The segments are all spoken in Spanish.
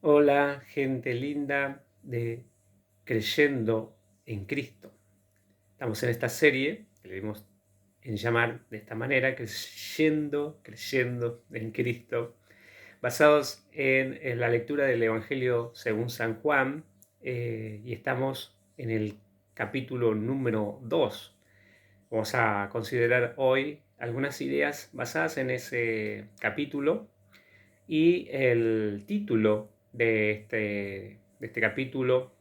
Hola, gente linda de Creyendo en Cristo. Estamos en esta serie que le dimos en llamar de esta manera, creyendo en Cristo, basados en la lectura del Evangelio según San Juan, y estamos en el capítulo número 2. Vamos a considerar hoy algunas ideas basadas en ese capítulo y el título de este capítulo.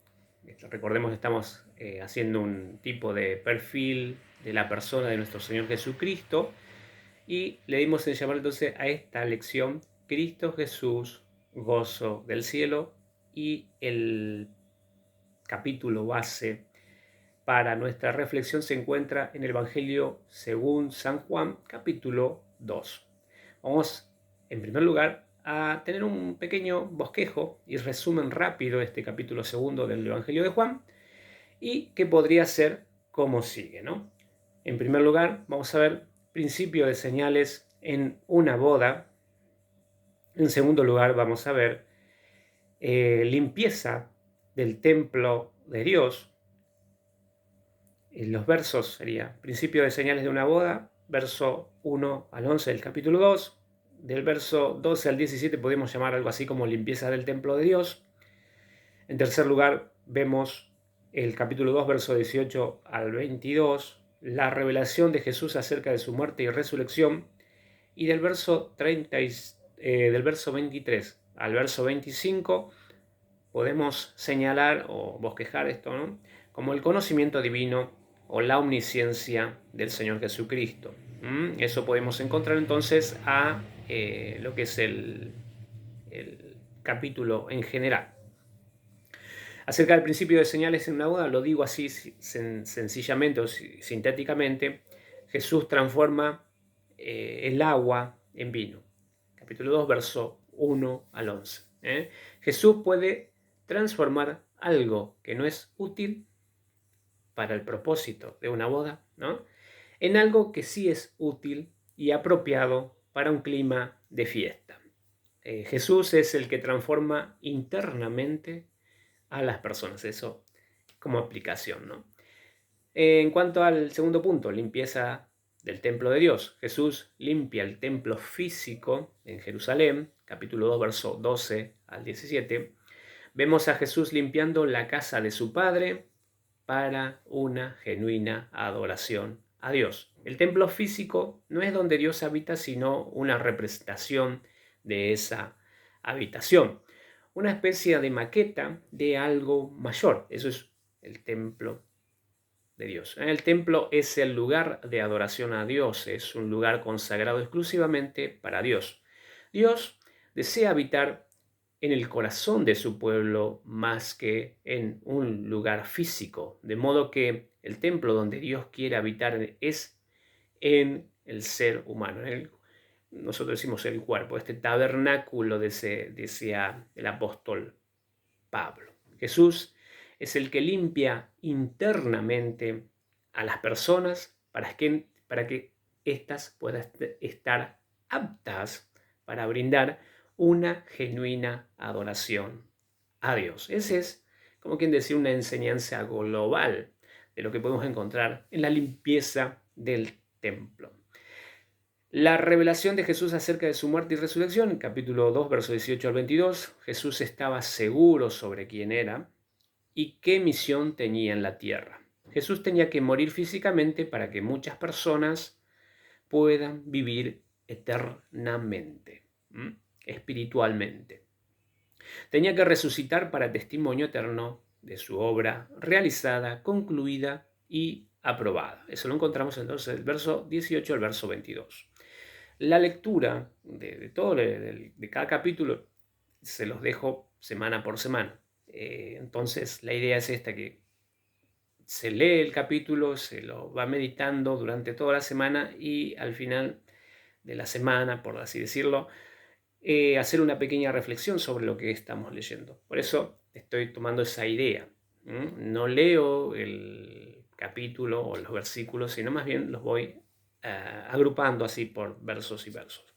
Recordemos que estamos haciendo un tipo de perfil de la persona de nuestro Señor Jesucristo y le dimos en llamar entonces a esta lección Cristo Jesús, gozo del cielo, y el capítulo base para nuestra reflexión se encuentra en el Evangelio según San Juan, capítulo 2. Vamos, en primer lugar, a tener un pequeño bosquejo y resumen rápido de este capítulo segundo del Evangelio de Juan, y que podría ser como sigue, ¿no? En primer lugar, vamos a ver principio de señales en una boda. En segundo lugar, vamos a ver limpieza del templo de Dios. Los versos sería principio de señales de una boda, verso 1 al 11 del capítulo 2. Del verso 12 al 17 podemos llamar algo así como limpieza del templo de Dios. En tercer lugar, vemos el capítulo 2, verso 18 al 22, la revelación de Jesús acerca de su muerte y resurrección. Y del verso 23 al verso 25 podemos señalar o bosquejar esto, ¿no?, como el conocimiento divino o la omnisciencia del Señor Jesucristo. Eso podemos encontrar entonces a lo que es el capítulo en general. Acerca del principio de señales en una boda, lo digo así sencillamente o sintéticamente: Jesús transforma el agua en vino. Capítulo 2, verso 1 al 11. Jesús puede transformar algo que no es útil para el propósito de una boda, ¿no?, en algo que sí es útil y apropiado para un clima de fiesta. Jesús es el que transforma internamente a las personas. Eso como aplicación, ¿no? En cuanto al segundo punto, limpieza del templo de Dios. Jesús limpia el templo físico en Jerusalén, capítulo 2, verso 12 al 17. Vemos a Jesús limpiando la casa de su Padre para una genuina adoración a Dios. El templo físico no es donde Dios habita, sino una representación de esa habitación, una especie de maqueta de algo mayor. Eso es el templo de Dios. El templo es el lugar de adoración a Dios, es un lugar consagrado exclusivamente para Dios. Dios desea habitar en el corazón de su pueblo más que en un lugar físico, de modo que el templo donde Dios quiere habitar es en el ser humano. Nosotros decimos el cuerpo, este tabernáculo decía el apóstol Pablo. Jesús es el que limpia internamente a las personas para que éstas puedan estar aptas para brindar una genuina adoración a Dios. Esa es, como quien decir, una enseñanza global de lo que podemos encontrar en la limpieza del templo. La revelación de Jesús acerca de su muerte y resurrección, capítulo 2, versos 18 al 22. Jesús estaba seguro sobre quién era y qué misión tenía en la tierra. Jesús tenía que morir físicamente para que muchas personas puedan vivir eternamente, espiritualmente. Tenía que resucitar para testimonio eterno de su obra realizada, concluida y aprobada. Eso lo encontramos entonces del verso 18 al verso 22. La lectura de cada capítulo se los dejo semana por semana. Entonces la idea es esta, que se lee el capítulo, se lo va meditando durante toda la semana y al final de la semana, por así decirlo, hacer una pequeña reflexión sobre lo que estamos leyendo. Por eso estoy tomando esa idea. No leo el capítulo o los versículos, sino más bien los voy agrupando así por versos y versos.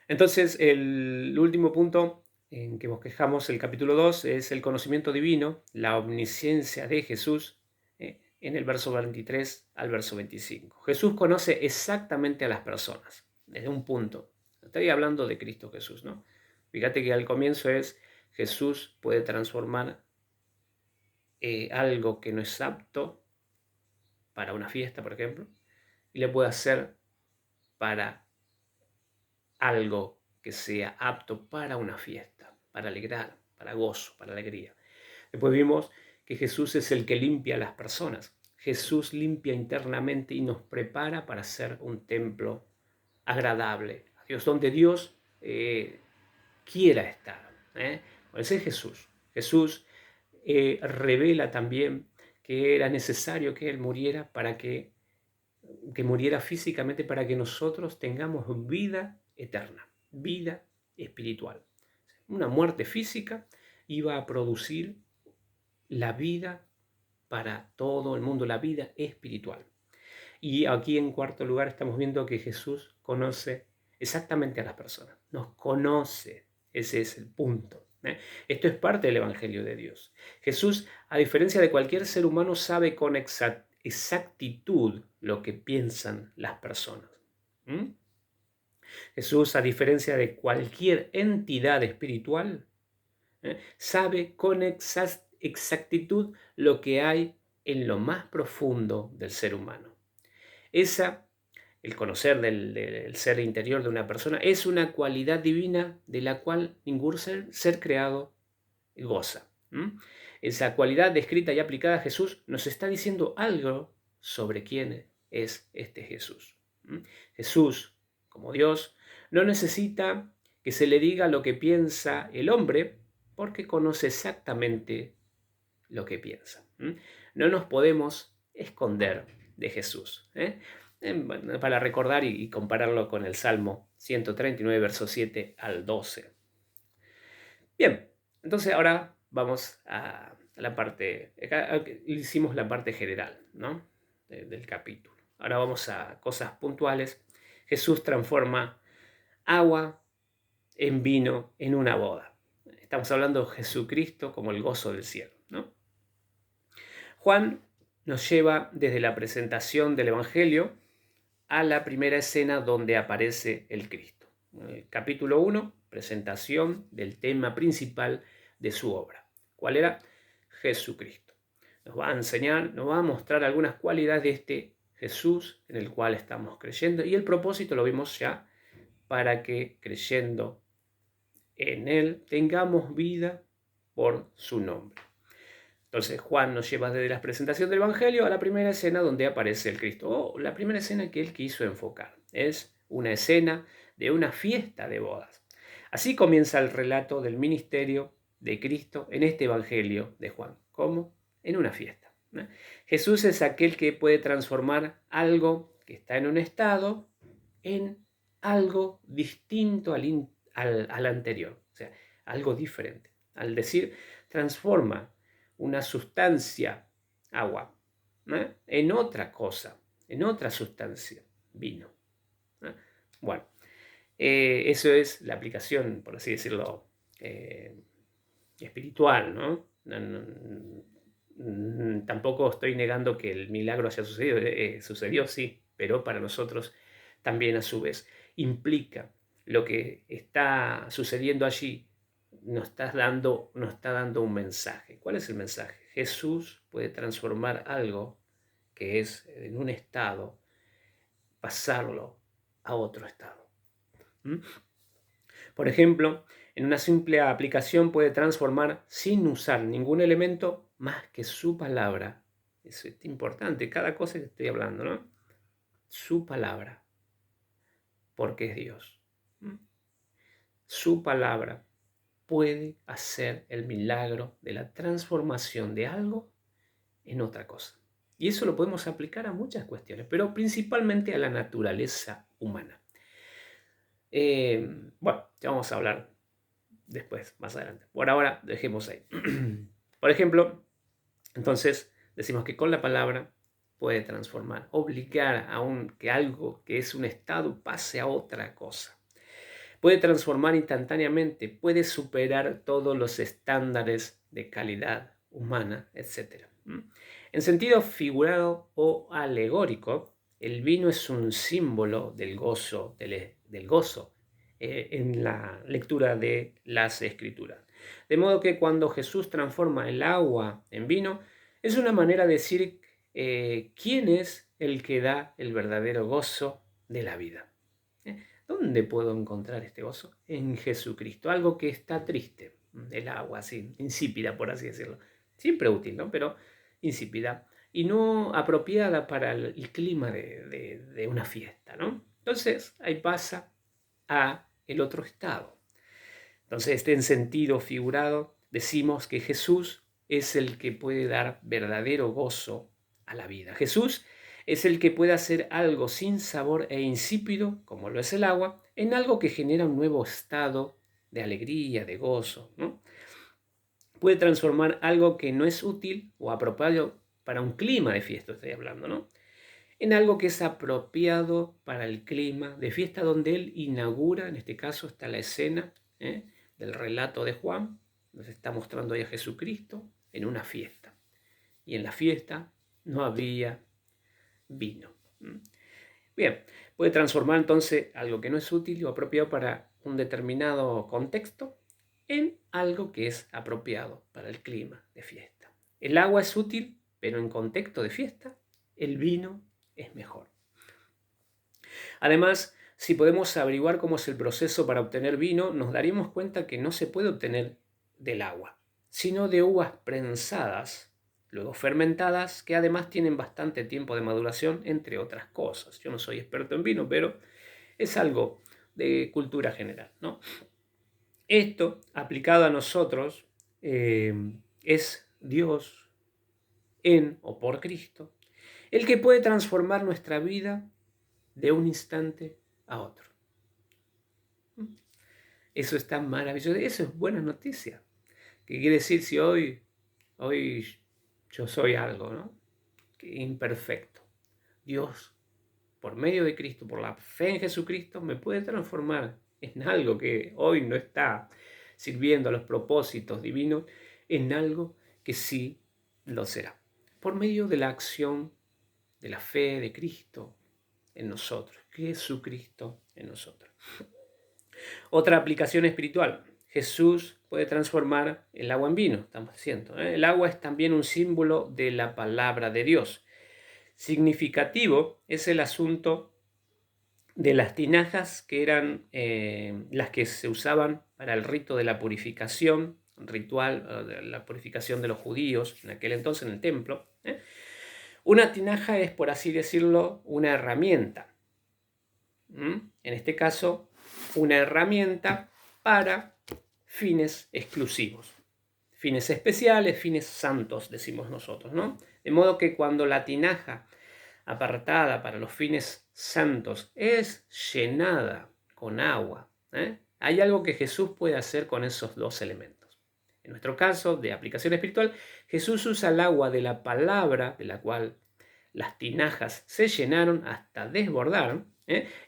Entonces, el último punto en que bosquejamos el capítulo 2 es el conocimiento divino, la omnisciencia de Jesús, en el verso 23 al verso 25. Jesús conoce exactamente a las personas, desde un punto. Estoy hablando de Cristo Jesús, ¿no? Fíjate que al comienzo es Jesús puede transformar algo que no es apto para una fiesta, por ejemplo, y le puede hacer para algo que sea apto para una fiesta, para alegrar, para gozo, para alegría. Después vimos que Jesús es el que limpia a las personas. Jesús limpia internamente y nos prepara para ser un templo agradable a Dios, donde Dios quiera estar. Ese es Jesús. Jesús revela también que era necesario que Él muriera para que muriera físicamente para que nosotros tengamos vida eterna, vida espiritual. Una muerte física iba a producir la vida para todo el mundo, la vida espiritual. Y aquí en cuarto lugar estamos viendo que Jesús conoce exactamente a las personas, nos conoce, ese es el punto. Esto es parte del Evangelio de Dios. Jesús, a diferencia de cualquier ser humano, sabe con exactitud lo que piensan las personas. Jesús, a diferencia de cualquier entidad espiritual, sabe con exactitud lo que hay en lo más profundo del ser humano. El conocer del ser interior de una persona es una cualidad divina de la cual ningún ser creado goza. Esa cualidad descrita y aplicada a Jesús nos está diciendo algo sobre quién es este Jesús. Jesús, como Dios, no necesita que se le diga lo que piensa el hombre porque conoce exactamente lo que piensa. No nos podemos esconder de Jesús. Para recordar y compararlo con el Salmo 139, versos 7 al 12. Bien, entonces ahora vamos a la parte, hicimos la parte general, ¿no? Del capítulo. Ahora vamos a cosas puntuales. Jesús transforma agua en vino en una boda. Estamos hablando de Jesucristo como el gozo del cielo, ¿no? Juan nos lleva desde la presentación del Evangelio a la primera escena donde aparece el Cristo. Capítulo 1, presentación del tema principal de su obra. ¿Cuál era? Jesucristo. Nos va a enseñar, nos va a mostrar algunas cualidades de este Jesús en el cual estamos creyendo, y el propósito lo vimos ya, para que creyendo en Él tengamos vida por su nombre. Entonces Juan nos lleva desde la presentación del Evangelio a la primera escena donde aparece el Cristo. La primera escena que él quiso enfocar es una escena de una fiesta de bodas. Así comienza el relato del ministerio de Cristo en este Evangelio de Juan. ¿Cómo? En una fiesta. Jesús es aquel que puede transformar algo que está en un estado en algo distinto al anterior. O sea, algo diferente. Al decir, transforma una sustancia, agua, en otra cosa, en otra sustancia, vino. Bueno, eso es la aplicación, por así decirlo, espiritual, ¿no? Tampoco estoy negando que el milagro haya sucedido, sucedió, sí, pero para nosotros también a su vez implica lo que está sucediendo allí. Nos está dando un mensaje. ¿Cuál es el mensaje? Jesús puede transformar algo que es en un estado, pasarlo a otro estado. Por ejemplo, en una simple aplicación puede transformar sin usar ningún elemento más que su palabra. Eso es importante, cada cosa que estoy hablando, ¿no? Su palabra, porque es Dios. Su palabra puede hacer el milagro de la transformación de algo en otra cosa. Y eso lo podemos aplicar a muchas cuestiones, pero principalmente a la naturaleza humana. Bueno, ya vamos a hablar después, más adelante. Por ahora, dejemos ahí. Por ejemplo, entonces decimos que con la palabra puede transformar, obligar a que algo que es un estado pase a otra cosa. puede transformar instantáneamente, puede superar todos los estándares de calidad humana, etc. En sentido figurado o alegórico, el vino es un símbolo del gozo, del gozo en la lectura de las Escrituras. De modo que cuando Jesús transforma el agua en vino, es una manera de decir quién es el que da el verdadero gozo de la vida. ¿Dónde puedo encontrar este gozo? En Jesucristo, algo que está triste, el agua así, insípida por así decirlo. Siempre útil, ¿no? Pero insípida y no apropiada para el clima de una fiesta, ¿no? Entonces ahí pasa a el otro estado. Entonces, en sentido figurado, decimos que Jesús es el que puede dar verdadero gozo a la vida. Jesús es el que puede hacer algo sin sabor e insípido, como lo es el agua, en algo que genera un nuevo estado de alegría, de gozo, ¿no? Puede transformar algo que no es útil o apropiado para un clima de fiesta, estoy hablando, ¿no? En algo que es apropiado para el clima de fiesta donde él inaugura, en este caso está la escena del relato de Juan, nos está mostrando ahí a Jesucristo en una fiesta. Y en la fiesta no había vino. Bien, puede transformar entonces algo que no es útil o apropiado para un determinado contexto en algo que es apropiado para el clima de fiesta. El agua es útil, pero en contexto de fiesta, el vino es mejor. Además, si podemos averiguar cómo es el proceso para obtener vino, nos daríamos cuenta que no se puede obtener del agua, sino de uvas prensadas, luego fermentadas, que además tienen bastante tiempo de maduración, entre otras cosas. Yo no soy experto en vino, pero es algo de cultura general, ¿no? Esto, aplicado a nosotros, es Dios en o por Cristo, el que puede transformar nuestra vida de un instante a otro. Eso está maravilloso, eso es buena noticia. ¿Qué quiere decir si hoy yo soy algo, ¿no? Imperfecto? Dios, por medio de Cristo, por la fe en Jesucristo, me puede transformar en algo que hoy no está sirviendo a los propósitos divinos, en algo que sí lo será. Por medio de la acción de la fe de Cristo en nosotros, Jesucristo en nosotros. Otra aplicación espiritual. Jesús puede transformar el agua en vino, estamos diciendo. El agua es también un símbolo de la palabra de Dios. Significativo es el asunto de las tinajas que eran las que se usaban para el rito de la purificación, ritual de la purificación de los judíos en aquel entonces en el templo. Una tinaja es, por así decirlo, una herramienta. En este caso, una herramienta para fines exclusivos, fines especiales, fines santos, decimos nosotros, ¿no? De modo que cuando la tinaja apartada para los fines santos es llenada con agua, hay algo que Jesús puede hacer con esos dos elementos. En nuestro caso de aplicación espiritual, Jesús usa el agua de la palabra, de la cual las tinajas se llenaron hasta desbordar,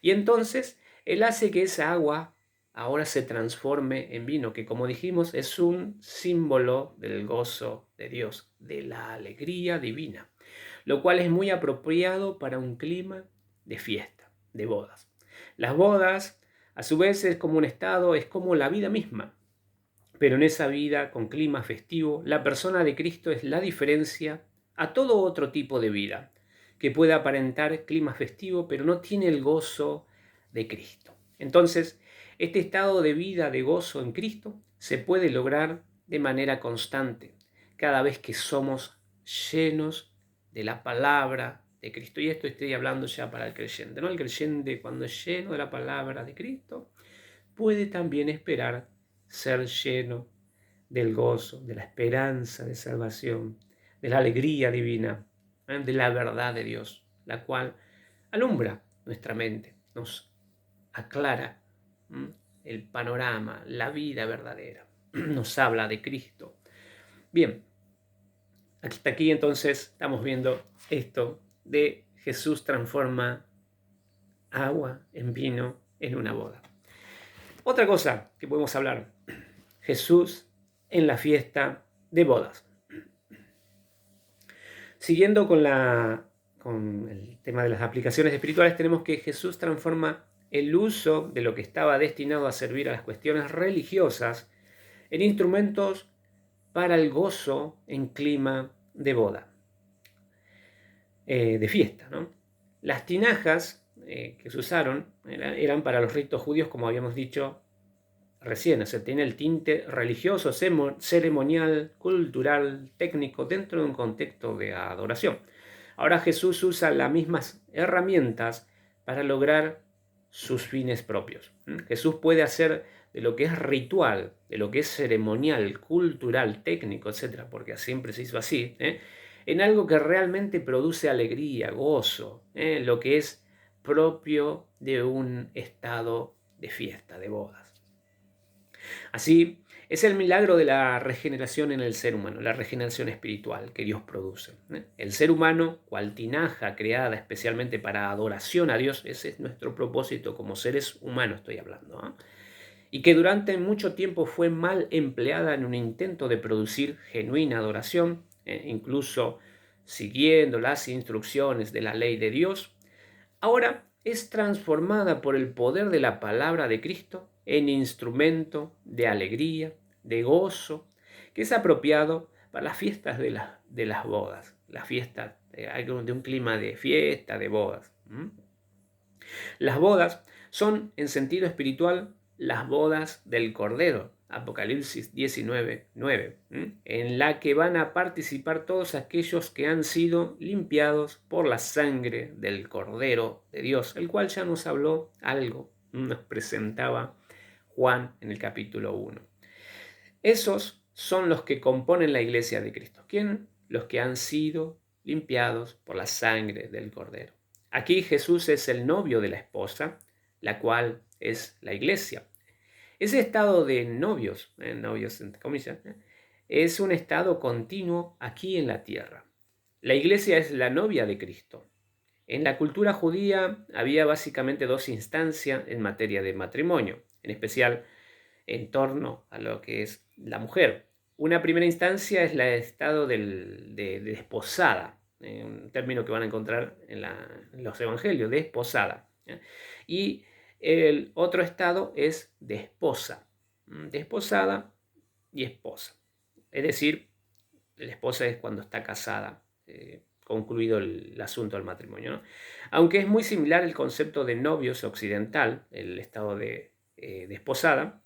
y entonces Él hace que esa agua ahora se transforme en vino, que como dijimos es un símbolo del gozo de Dios, de la alegría divina, lo cual es muy apropiado para un clima de fiesta, de bodas. Las bodas, a su vez, es como un estado, es como la vida misma, pero en esa vida con clima festivo, la persona de Cristo es la diferencia a todo otro tipo de vida, que puede aparentar clima festivo, pero no tiene el gozo de Cristo. Entonces, este estado de vida de gozo en Cristo se puede lograr de manera constante, cada vez que somos llenos de la palabra de Cristo. Y esto estoy hablando ya para el creyente, ¿no? El creyente, cuando es lleno de la palabra de Cristo, puede también esperar ser lleno del gozo, de la esperanza de salvación, de la alegría divina, de la verdad de Dios, la cual alumbra nuestra mente, nos aclara el panorama, la vida verdadera, nos habla de Cristo. Bien, hasta aquí entonces estamos viendo esto de Jesús transforma agua en vino en una boda. Otra cosa que podemos hablar, Jesús en la fiesta de bodas. Siguiendo con el tema de las aplicaciones espirituales, tenemos que Jesús transforma el uso de lo que estaba destinado a servir a las cuestiones religiosas en instrumentos para el gozo en clima de boda, de fiesta, ¿no? Las tinajas que se usaron eran para los ritos judíos, como habíamos dicho recién, o sea, tiene el tinte religioso, ceremonial, cultural, técnico, dentro de un contexto de adoración. Ahora Jesús usa las mismas herramientas para lograr sus fines propios. Jesús puede hacer de lo que es ritual, de lo que es ceremonial, cultural, técnico, etc., porque siempre se hizo así, en algo que realmente produce alegría, gozo, lo que es propio de un estado de fiesta, de bodas. Así, es el milagro de la regeneración en el ser humano, la regeneración espiritual que Dios produce. El ser humano, cual tinaja creada especialmente para adoración a Dios, ese es nuestro propósito como seres humanos, estoy hablando, y que durante mucho tiempo fue mal empleada en un intento de producir genuina adoración, incluso siguiendo las instrucciones de la ley de Dios, ahora es transformada por el poder de la palabra de Cristo en instrumento de alegría, de gozo, que es apropiado para las fiestas de las bodas, las fiestas de un clima de fiesta, de bodas. Las bodas son, en sentido espiritual, las bodas del Cordero, Apocalipsis 19:9, en la que van a participar todos aquellos que han sido limpiados por la sangre del Cordero de Dios, el cual ya nos habló algo, nos presentaba Juan en el capítulo 1. Esos son los que componen la iglesia de Cristo. ¿Quién? Los que han sido limpiados por la sangre del Cordero. Aquí Jesús es el novio de la esposa, la cual es la iglesia. Ese estado de novios entre comillas, es un estado continuo aquí en la tierra. La iglesia es la novia de Cristo. En la cultura judía había básicamente dos instancias en materia de matrimonio, en especial en torno a lo que es la mujer. Una primera instancia es el estado de desposada, un término que van a encontrar en los evangelios, desposada. Y el otro estado es de esposa, desposada y esposa. Es decir, la esposa es cuando está casada, concluido el asunto del matrimonio, ¿no? Aunque es muy similar el concepto de novios occidental, el estado de desposada,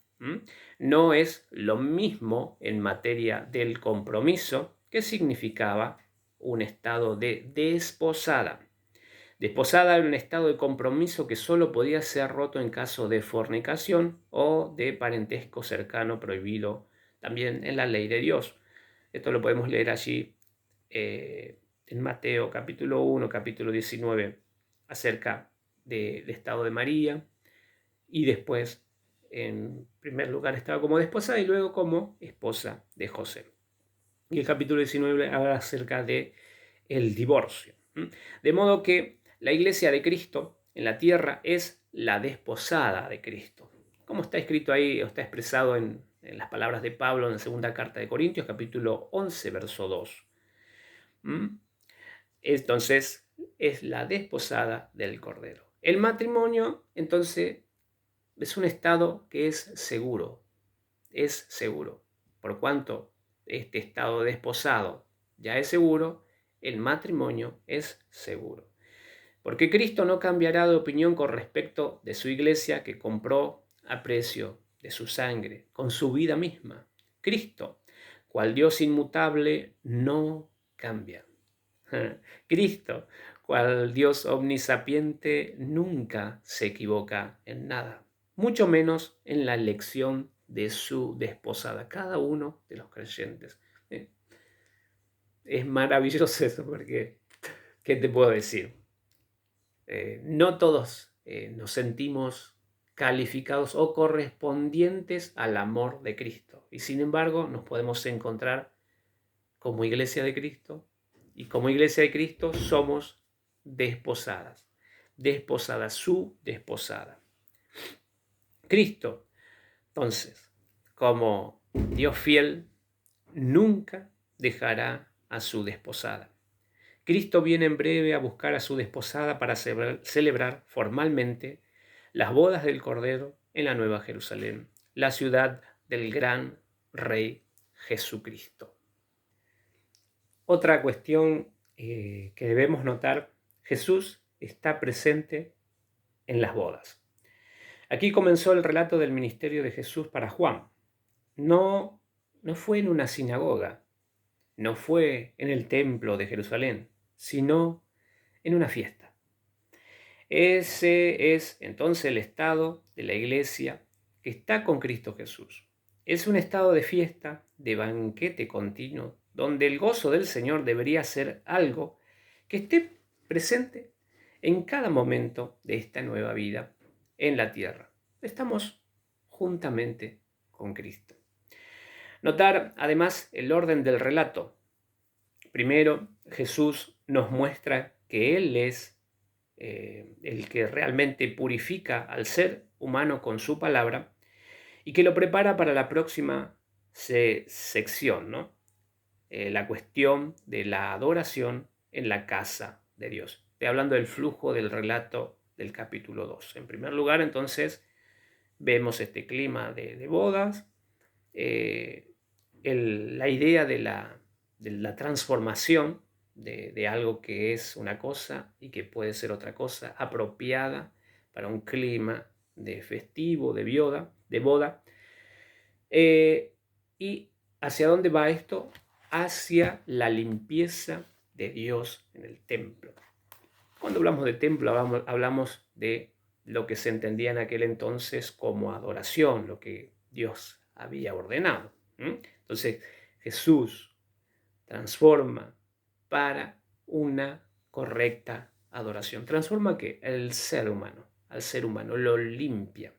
no es lo mismo en materia del compromiso que significaba un estado de desposada. Desposada era un estado de compromiso que solo podía ser roto en caso de fornicación o de parentesco cercano prohibido también en la ley de Dios. Esto lo podemos leer allí en Mateo capítulo 1, capítulo 19, acerca del estado de María, y después en primer lugar estaba como desposada y luego como esposa de José. Y el capítulo 19 habla acerca de el divorcio. De modo que la iglesia de Cristo en la tierra es la desposada de Cristo. Como está escrito ahí, o está expresado en las palabras de Pablo en la segunda carta de Corintios, capítulo 11, verso 2. Entonces, es la desposada del Cordero. El matrimonio, entonces, es un estado que es seguro. Por cuanto este estado desposado ya es seguro, el matrimonio es seguro. Porque Cristo no cambiará de opinión con respecto de su iglesia que compró a precio de su sangre, con su vida misma. Cristo, cual Dios inmutable, no cambia. Cristo, cual Dios omnisapiente, nunca se equivoca en nada, mucho menos en la elección de su desposada, cada uno de los creyentes. Es maravilloso eso, porque, ¿qué te puedo decir? No todos nos sentimos calificados o correspondientes al amor de Cristo, y sin embargo nos podemos encontrar como iglesia de Cristo, y como iglesia de Cristo somos desposadas, su desposada. Cristo, Entonces, como Dios fiel, nunca dejará a su desposada. Cristo viene en breve a buscar a su desposada para celebrar formalmente las bodas del Cordero en la Nueva Jerusalén, la ciudad del gran Rey Jesucristo. Otra cuestión que debemos notar: Jesús está presente en las bodas. Aquí comenzó el relato del ministerio de Jesús para Juan. No fue en una sinagoga, no fue en el templo de Jerusalén, sino en una fiesta. Ese es entonces el estado de la iglesia que está con Cristo Jesús. Es un estado de fiesta, de banquete continuo, donde el gozo del Señor debería ser algo que esté presente en cada momento de esta nueva vida en la tierra. Estamos juntamente con Cristo. Notar además el orden del relato. Primero, Jesús nos muestra que Él es el que realmente purifica al ser humano con su palabra y que lo prepara para la próxima sección, ¿no? La cuestión de la adoración en la casa de Dios. Estoy hablando del flujo del relato del capítulo 2. En primer lugar, entonces, vemos este clima de bodas, la idea de la transformación de algo que es una cosa y que puede ser otra cosa, apropiada para un clima de festivo, de boda. ¿Y hacia dónde va esto? Hacia la limpieza de Dios en el templo. Cuando hablamos de templo, hablamos de lo que se entendía en aquel entonces como adoración, lo que Dios había ordenado. Entonces, Jesús transforma para una correcta adoración. ¿Transforma qué? Al ser humano, lo limpia,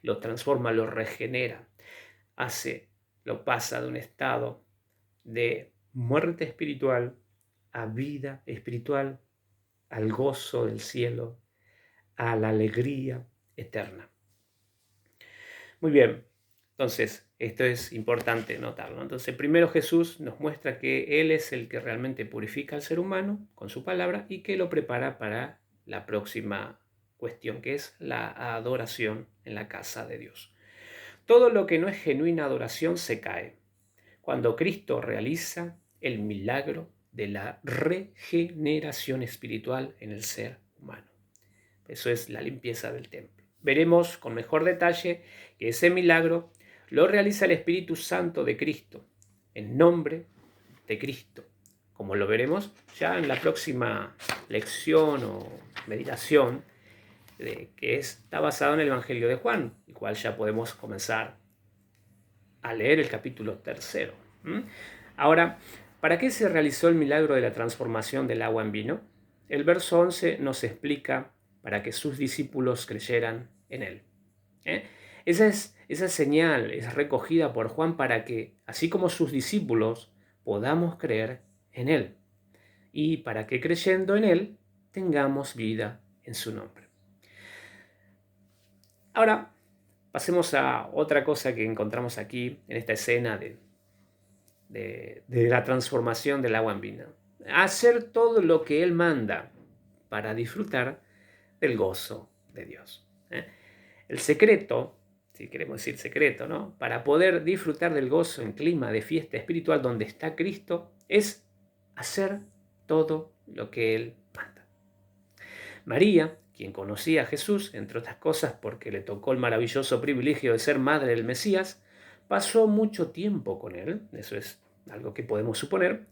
lo transforma, lo regenera, lo pasa de un estado de muerte espiritual a vida espiritual, al gozo del cielo, a la alegría eterna. Muy bien, entonces esto es importante notarlo. Entonces primero Jesús nos muestra que Él es el que realmente purifica al ser humano con su palabra y que lo prepara para la próxima cuestión, que es la adoración en la casa de Dios. Todo lo que no es genuina adoración se cae cuando Cristo realiza el milagro de la regeneración espiritual en el ser humano. Eso es la limpieza del templo. Veremos con mejor detalle que ese milagro lo realiza el Espíritu Santo de Cristo, en nombre de Cristo, como lo veremos ya en la próxima lección o meditación, que está basado en el Evangelio de Juan, el cual ya podemos comenzar a leer el capítulo 3. Ahora, ¿para qué se realizó el milagro de la transformación del agua en vino? El verso 11 nos explica: para que sus discípulos creyeran en él. Esa señal es recogida por Juan para que, así como sus discípulos, podamos creer en él, y para que creyendo en él tengamos vida en su nombre. Ahora, pasemos a otra cosa que encontramos aquí en esta escena de la transformación del agua en vino. Hacer todo lo que Él manda para disfrutar del gozo de Dios. El secreto, si queremos decir secreto, ¿no?, para poder disfrutar del gozo en clima de fiesta espiritual donde está Cristo, es hacer todo lo que Él manda. María, quien conocía a Jesús, entre otras cosas porque le tocó el maravilloso privilegio de ser madre del Mesías, pasó mucho tiempo con él, eso es algo que podemos suponer.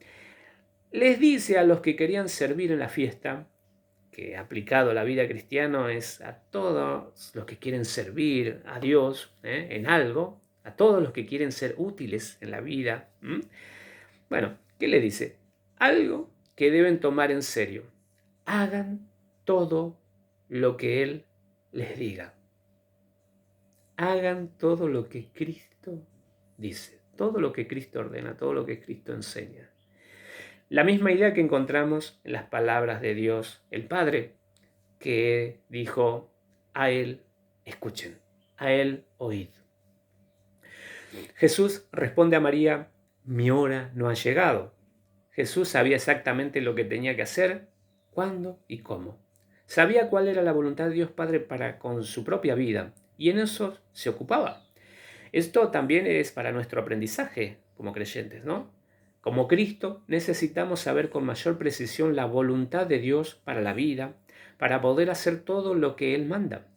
Les dice a los que querían servir en la fiesta, que aplicado a la vida cristiana es a todos los que quieren servir a Dios en algo, a todos los que quieren ser útiles en la vida. Bueno, ¿qué le dice? Algo que deben tomar en serio. Hagan todo lo que Él les diga. Hagan todo lo que Cristo dice, todo lo que Cristo ordena, todo lo que Cristo enseña. La misma idea que encontramos en las palabras de Dios, el Padre, que dijo: a Él escuchen, a Él oíd. Jesús responde a María: mi hora no ha llegado. Jesús sabía exactamente lo que tenía que hacer, cuándo y cómo. Sabía cuál era la voluntad de Dios Padre para con su propia vida, y en eso se ocupaba. Esto también es para nuestro aprendizaje como creyentes, ¿no? Como Cristo necesitamos saber con mayor precisión la voluntad de Dios para la vida, para poder hacer todo lo que Él manda.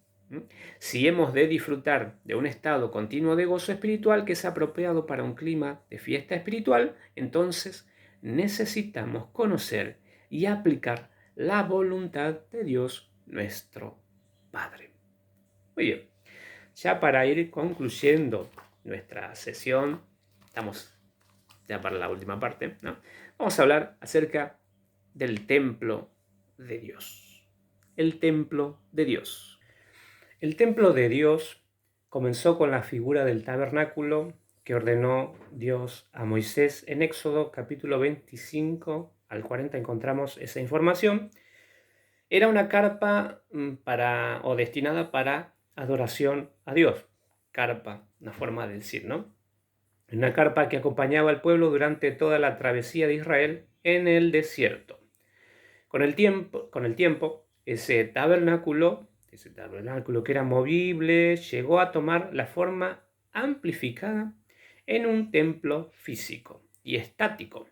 Si hemos de disfrutar de un estado continuo de gozo espiritual que es apropiado para un clima de fiesta espiritual, entonces necesitamos conocer y aplicar la voluntad de Dios nuestro Padre. Muy bien, ya para ir concluyendo nuestra sesión, estamos ya para la última parte, ¿no? Vamos a hablar acerca del templo de Dios. El templo de Dios. El templo de Dios comenzó con la figura del tabernáculo que ordenó Dios a Moisés. En Éxodo capítulo 25 al 40 encontramos esa información. Era una carpa destinada para adoración a Dios. Carpa, una forma de decir, ¿no? Una carpa que acompañaba al pueblo durante toda la travesía de Israel en el desierto. Con el tiempo, ese tabernáculo que era movible, llegó a tomar la forma amplificada en un templo físico y estático.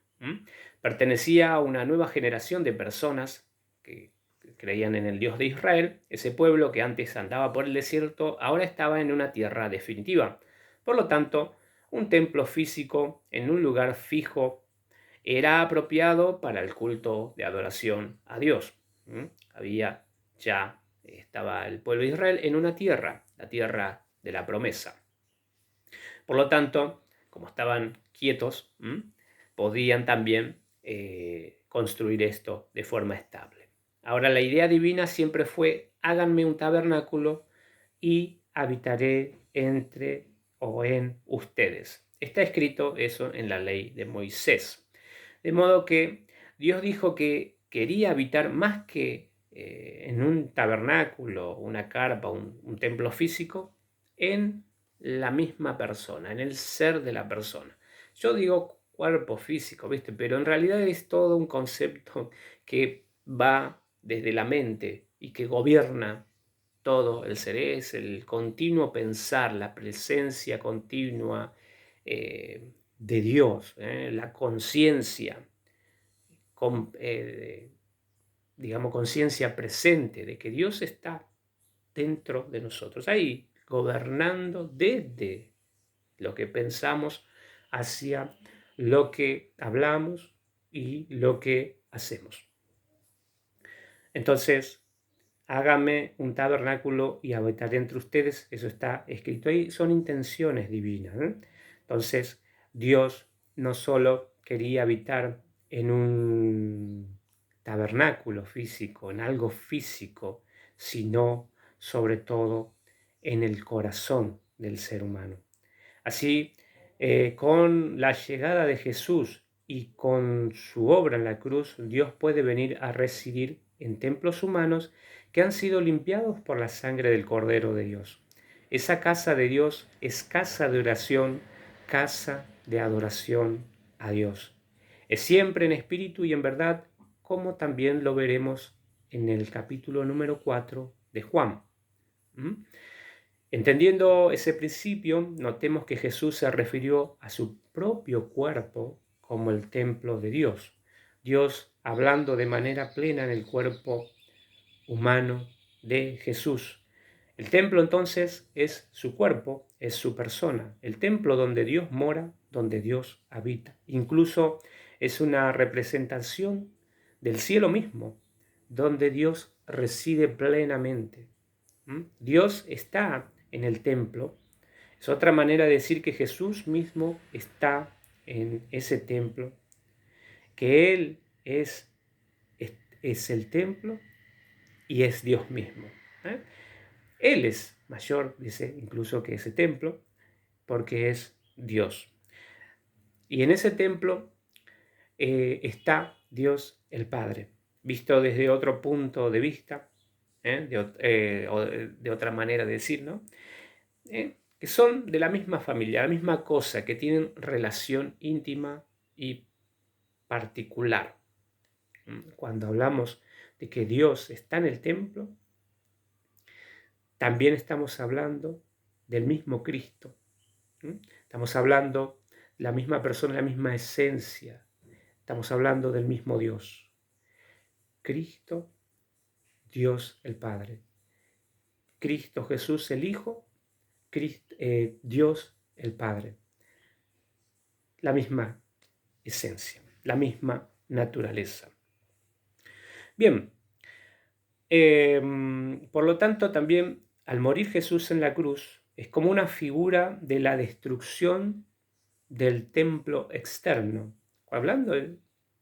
Pertenecía a una nueva generación de personas que creían en el Dios de Israel. Ese pueblo que antes andaba por el desierto ahora estaba en una tierra definitiva. Por lo tanto, un templo físico en un lugar fijo era apropiado para el culto de adoración a Dios. Estaba el pueblo de Israel en una tierra, la tierra de la promesa. Por lo tanto, como estaban quietos, podían también construir esto de forma estable. Ahora, la idea divina siempre fue: háganme un tabernáculo y habitaré entre o en ustedes. Está escrito eso en la ley de Moisés. De modo que Dios dijo que quería habitar más que en un tabernáculo, una carpa, un templo físico, en la misma persona, en el ser de la persona. Yo digo cuerpo físico, ¿viste? Pero en realidad es todo un concepto que va desde la mente y que gobierna todo el ser. Es el continuo pensar, la presencia continua de Dios, la conciencia, conciencia presente de que Dios está dentro de nosotros, ahí gobernando desde lo que pensamos hacia lo que hablamos y lo que hacemos. Entonces, hágame un tabernáculo y habitaré entre ustedes. Eso está escrito ahí, son intenciones divinas. Entonces, Dios no solo quería habitar en un tabernáculo físico, en algo físico, sino sobre todo en el corazón del ser humano. Así, con la llegada de Jesús y con su obra en la cruz, Dios puede venir a residir en templos humanos que han sido limpiados por la sangre del Cordero de Dios. Esa casa de Dios es casa de oración, casa de adoración a Dios. Es siempre en espíritu y en verdad, como también lo veremos en el capítulo número 4 de Juan. Entendiendo ese principio, notemos que Jesús se refirió a su propio cuerpo como el templo de Dios. Dios hablando de manera plena en el cuerpo humano de Jesús. El templo entonces es su cuerpo, es su persona, el templo donde Dios mora, donde Dios habita. Incluso es una representación del cielo mismo, donde Dios reside plenamente. Dios está en el templo. Es otra manera de decir que Jesús mismo está en ese templo, que Él es el templo y es Dios mismo. Él es mayor, dice, incluso que ese templo, porque es Dios. Y en ese templo está Dios el Padre, visto desde otro punto de vista, de otra manera de decir, ¿no? que son de la misma familia, la misma cosa, que tienen relación íntima y particular. Cuando hablamos de que Dios está en el templo, también estamos hablando del mismo Cristo. Estamos hablando de la misma persona, la misma esencia. Estamos hablando del mismo Dios. Cristo, Dios el Padre. Cristo Jesús el Hijo, Dios el Padre. La misma esencia, la misma naturaleza. Bien, por lo tanto también al morir Jesús en la cruz es como una figura de la destrucción del templo externo. Hablando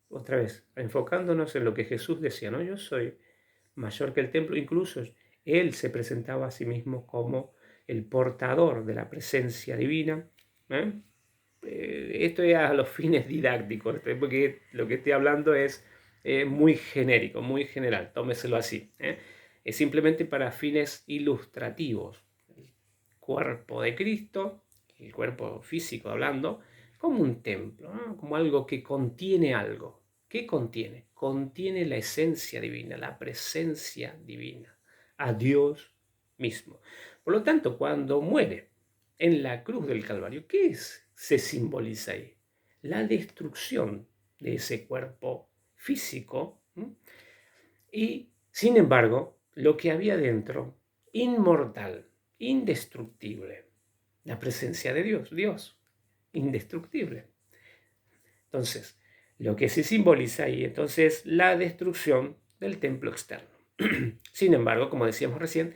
otra vez, enfocándonos en lo que Jesús decía, ¿no? Yo soy mayor que el templo, incluso él se presentaba a sí mismo como el portador de la presencia divina. Esto es a los fines didácticos, porque lo que estoy hablando es muy genérico, muy general, tómeselo así. Es simplemente para fines ilustrativos. El cuerpo de Cristo, el cuerpo físico hablando, como un templo, ¿no? Como algo que contiene algo. ¿Qué contiene? Contiene la esencia divina, la presencia divina, a Dios mismo. Por lo tanto, cuando muere en la cruz del Calvario, ¿qué se simboliza ahí? La destrucción de ese cuerpo físico. Y, sin embargo, lo que había dentro, inmortal, indestructible, la presencia de Dios, Dios, indestructible. Entonces, lo que se simboliza ahí, entonces, la destrucción del templo externo. Sin embargo, como decíamos recién,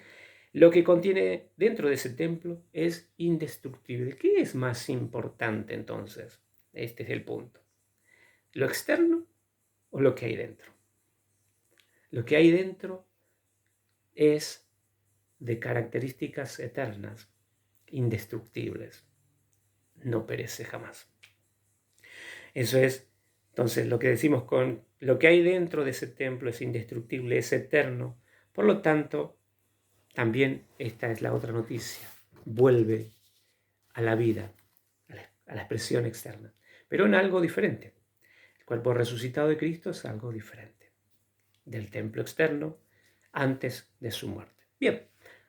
lo que contiene dentro de ese templo es indestructible. ¿Qué es más importante entonces? Este es el punto. ¿Lo externo o lo que hay dentro? Lo que hay dentro es de características eternas, indestructibles, no perece jamás. Eso es, entonces, lo que decimos con lo que hay dentro de ese templo es indestructible, es eterno. Por lo tanto, también esta es la otra noticia. Vuelve a la vida, a la expresión externa, pero en algo diferente. El cuerpo resucitado de Cristo es algo diferente del templo externo antes de su muerte. Bien,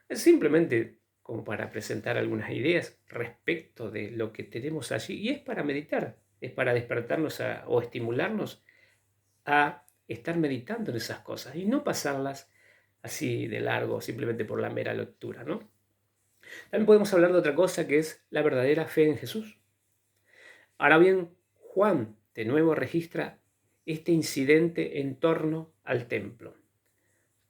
es simplemente como para presentar algunas ideas respecto de lo que tenemos allí, y es para meditar, es para despertarnos o estimularnos a estar meditando en esas cosas y no pasarlas así de largo simplemente por la mera lectura, ¿no? También podemos hablar de otra cosa, que es la verdadera fe en Jesús. Ahora bien, Juan de nuevo registra este incidente en torno al templo.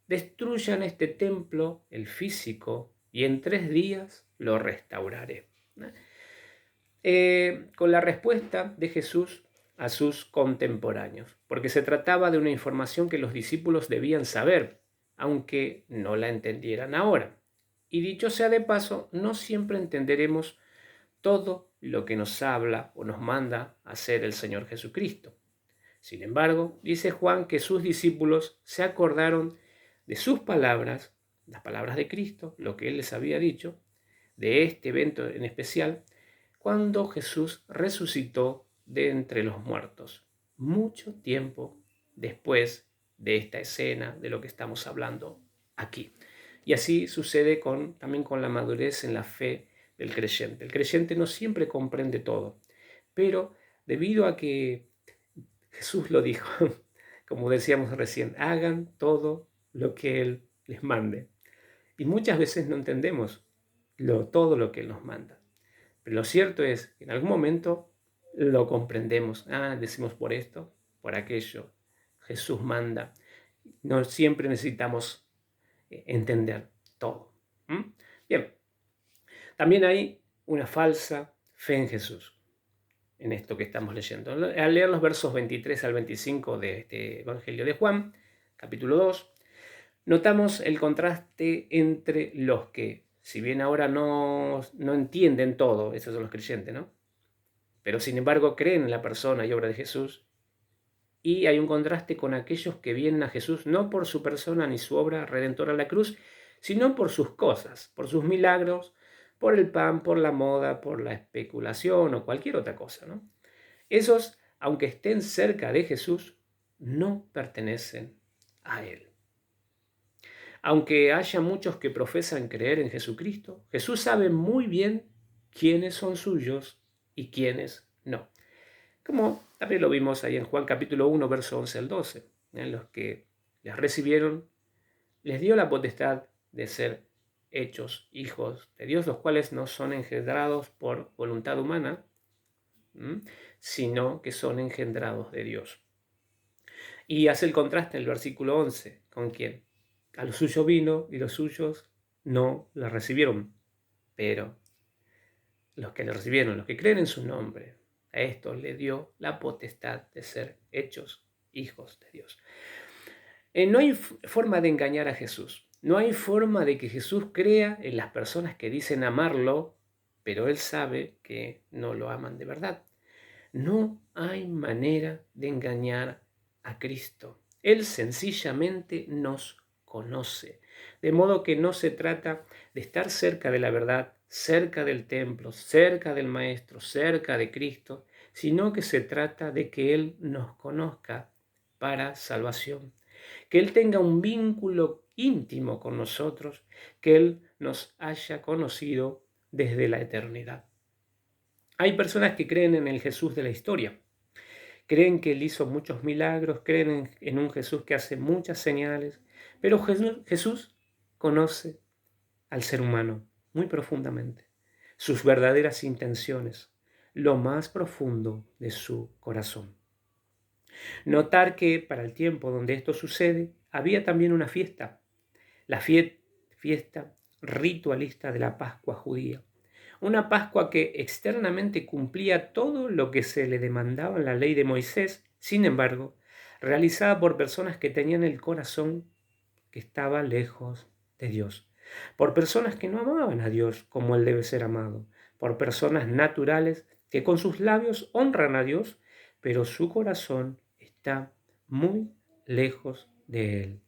Destruyan este templo, el físico, y en 3 días lo restauraré. Con la respuesta de Jesús a sus contemporáneos, porque se trataba de una información que los discípulos debían saber, aunque no la entendieran ahora. Y dicho sea de paso, no siempre entenderemos todo lo que nos habla o nos manda hacer el Señor Jesucristo. Sin embargo, dice Juan que sus discípulos se acordaron de sus palabras, las palabras de Cristo, lo que Él les había dicho, de este evento en especial, cuando Jesús resucitó de entre los muertos, mucho tiempo después de esta escena de lo que estamos hablando aquí. Y así sucede también con la madurez en la fe del creyente. El creyente no siempre comprende todo, pero debido a que Jesús lo dijo, como decíamos recién, hagan todo lo que Él les mande. Y muchas veces no entendemos todo lo que Él nos manda. Pero lo cierto es que en algún momento lo comprendemos. Decimos por esto, por aquello. Jesús manda. No siempre necesitamos entender todo. Bien, también hay una falsa fe en Jesús en esto que estamos leyendo. Al leer los versos 23 al 25 de este Evangelio de Juan, capítulo 2, notamos el contraste entre los que, si bien ahora no entienden todo, esos son los creyentes, ¿no? Pero sin embargo creen en la persona y obra de Jesús, y hay un contraste con aquellos que vienen a Jesús no por su persona ni su obra redentora en la cruz, sino por sus cosas, por sus milagros, por el pan, por la moda, por la especulación o cualquier otra cosa, ¿no? Esos, aunque estén cerca de Jesús, no pertenecen a Él. Aunque haya muchos que profesan creer en Jesucristo, Jesús sabe muy bien quiénes son suyos y quiénes no. Como también lo vimos ahí en Juan capítulo 1, verso 11 al 12. En los que les recibieron, les dio la potestad de ser hechos hijos de Dios, los cuales no son engendrados por voluntad humana, sino que son engendrados de Dios. Y hace el contraste en el versículo 11, ¿con quién? A los suyos vino y los suyos no la recibieron, pero los que le recibieron, los que creen en su nombre, a estos le dio la potestad de ser hechos hijos de Dios. No hay forma de engañar a Jesús. No hay forma de que Jesús crea en las personas que dicen amarlo, pero Él sabe que no lo aman de verdad. No hay manera de engañar a Cristo. Él sencillamente nos conoce. De modo que no se trata de estar cerca de la verdad, cerca del templo, cerca del Maestro, cerca de Cristo, sino que se trata de que Él nos conozca para salvación, que Él tenga un vínculo íntimo con nosotros, que Él nos haya conocido desde la eternidad. Hay personas que creen en el Jesús de la historia, creen que Él hizo muchos milagros, creen en un Jesús que hace muchas señales, pero Jesús conoce al ser humano muy profundamente, sus verdaderas intenciones, lo más profundo de su corazón. Notar que para el tiempo donde esto sucede, había también una fiesta, la fiesta ritualista de la Pascua judía. Una Pascua que externamente cumplía todo lo que se le demandaba en la ley de Moisés, sin embargo, realizada por personas que tenían el corazón que estaba lejos de Dios, por personas que no amaban a Dios como Él debe ser amado, por personas naturales que con sus labios honran a Dios, pero su corazón está muy lejos de Él.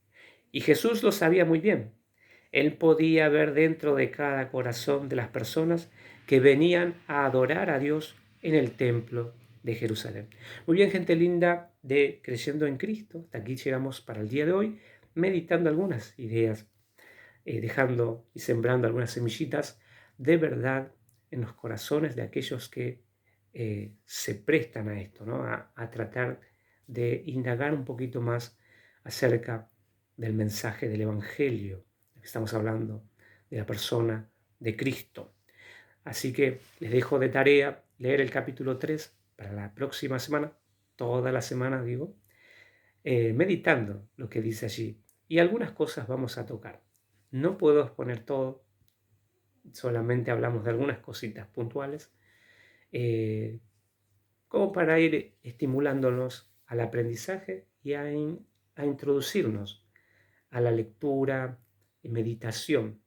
Y Jesús lo sabía muy bien. Él podía ver dentro de cada corazón de las personas que venían a adorar a Dios en el templo de Jerusalén. Muy bien, gente linda de Creyendo en Cristo. Hasta aquí llegamos para el día de hoy, meditando algunas ideas, dejando y sembrando algunas semillitas de verdad en los corazones de aquellos que se prestan a esto, ¿no? A tratar de indagar un poquito más acerca del mensaje del Evangelio. Estamos hablando de la persona de Cristo. Así que les dejo de tarea leer el capítulo 3 para la próxima semana, toda la semana digo, meditando lo que dice allí. Y algunas cosas vamos a tocar. No puedo exponer todo, solamente hablamos de algunas cositas puntuales, como para ir estimulándonos al aprendizaje y a introducirnos a la lectura y meditación,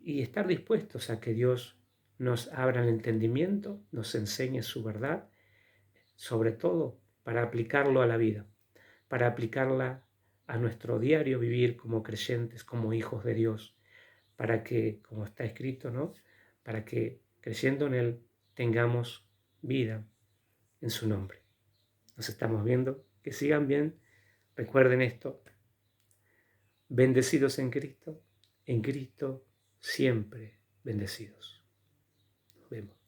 y estar dispuestos a que Dios nos abra el entendimiento, nos enseñe su verdad, sobre todo para aplicarlo a la vida, para aplicarla a nuestro diario vivir como creyentes, como hijos de Dios, para que, como está escrito, ¿no? Para que creyendo en Él tengamos vida en su nombre. Nos estamos viendo, que sigan bien, recuerden esto, bendecidos en Cristo siempre bendecidos. Nos vemos.